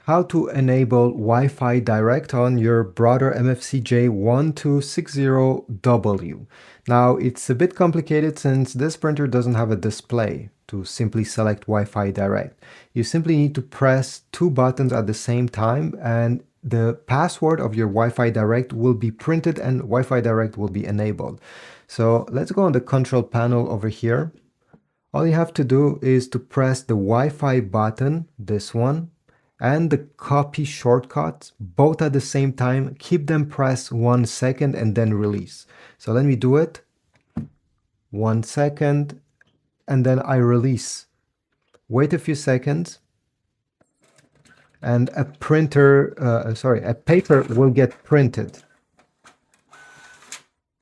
How to enable Wi-Fi direct on your Brother MFC-J1260W. Now, it's a bit complicated since this printer doesn't have a display to simply select Wi-Fi direct. You simply need to press two buttons at the same time, and the password of your Wi-Fi direct will be printed and Wi-Fi direct will be enabled. So let's go on the control panel over here. All you have to do is to press the Wi-Fi button, this one, and the copy shortcut, both at the same time. Keep them pressed 1 second and then release. So let me do it. 1 second, and then I release. Wait a few seconds, and a paper will get printed.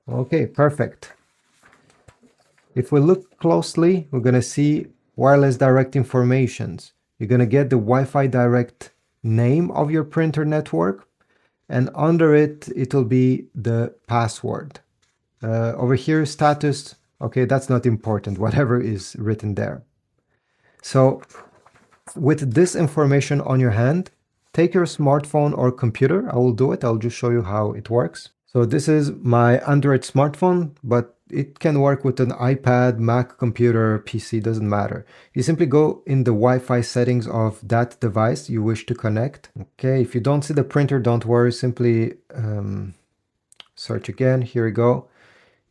Okay, perfect. If we look closely, we're going to see wireless direct informations. You're going to get the Wi-Fi direct name of your printer network, and under it, it'll be the password. Over here, status, okay, that's not important, whatever is written there. So with this information on your hand, take your smartphone or computer. I will do it. I'll just show you how it works. So this is my Android smartphone, but it can work with an iPad, Mac computer, PC, doesn't matter. You simply go in the Wi-Fi settings of that device you wish to connect. Okay, if you don't see the printer, don't worry, simply search again. Here we go.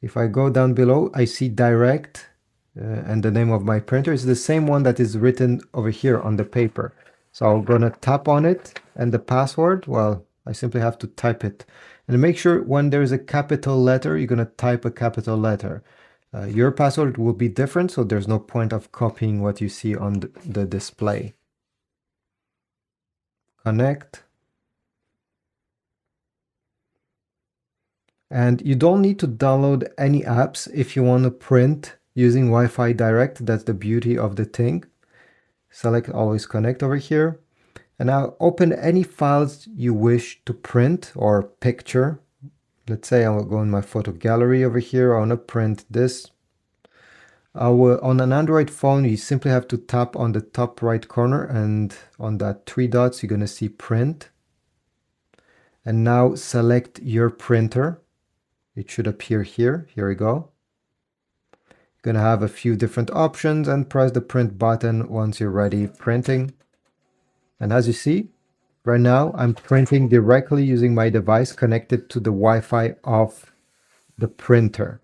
If I go down below, I see direct and the name of my printer is the same one that is written over here on the paper. So I'm gonna tap on it, and the password, well, I simply have to type it. And make sure when there's a capital letter, you're going to type a capital letter. Your password will be different, so there's no point of copying what you see on the display. Connect. And you don't need to download any apps if you want to print using Wi-Fi direct. That's the beauty of the thing. Select always connect over here. And now open any files you wish to print or picture. Let's say I will go in my photo gallery over here. I want to print this. On an Android phone, you simply have to tap on the top right corner, and on that three dots, you're going to see print. And now select your printer. It should appear here. Here we go. You're going to have a few different options, and press the print button once you're ready printing. And as you see, right now I'm printing directly using my device connected to the Wi-Fi of the printer.